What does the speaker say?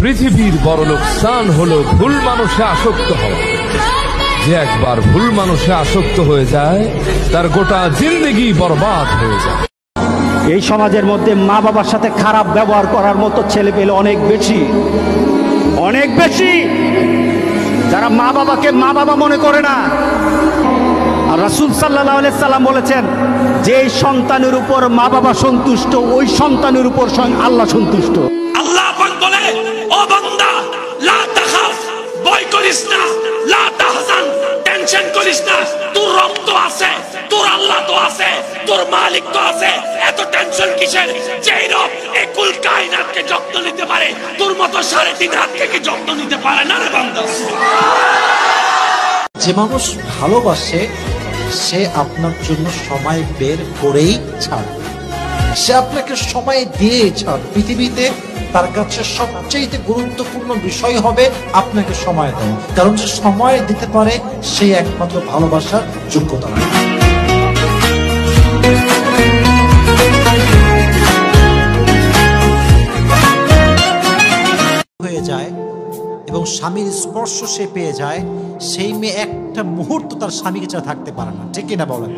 পৃথিবীর বড় লোকসান হলো ভুল মানুষে আসক্ত হওয়া। যে একবার ভুল মানুষে আসক্ত হয়ে যায় তার গোটা জিন্দেগি বরবাদ হয়ে যায়। এই সমাজের মধ্যে মা বাবার সাথে খারাপ ব্যবহার করার মতো ছেলে পেলে অনেক বেশি, অনেক বেশি, যারা মা বাবাকে মা বাবা মনে করে না। আর রাসূল সাল্লাল্লাহু আলাইহি সাল্লাম বলেছেন, যে সন্তানের উপর মা বাবা সন্তুষ্ট ওই সন্তানের উপর স্বয়ং আল্লাহ সন্তুষ্ট। আল্লাহ পাক বলে, ও বান্দা লা তাখাফ, ভয় করিস না, লা তাহজান, টেনশন করিস না, তোর রব তো আছে, তোর আল্লাহ তো আছে, তোর মালিক তো আছে, এত টেনশন কিসের? যেই রব এই কুল কায়নাতকে যত্ন নিতে পারে তোর মতো 3.5 হাত থেকে যত্ন নিতে পারে না রে বান্দা। যে মানুষ ভালোবাসে সে আপনার জন্য সময় বের করেই ছাড়, সে আপনাকে সময় দিয়ে ছাড়। পৃথিবীতে তার কাছে সবচেয়ে গুরুত্বপূর্ণ বিষয় হবে আপনাকে সময় দেওয়া, কারণ যে সময় দিতে পারে সেই একমাত্র ভালোবাসার যোগ্যতা রাখে। হয়ে যায় এবং স্বামীর স্পর্শ সে পেয়ে যায়, সেই মেয়ে একটা মুহূর্ত তার স্বামীকে ছাড়া থাকতে পারে না, ঠিক কিনা বলেন?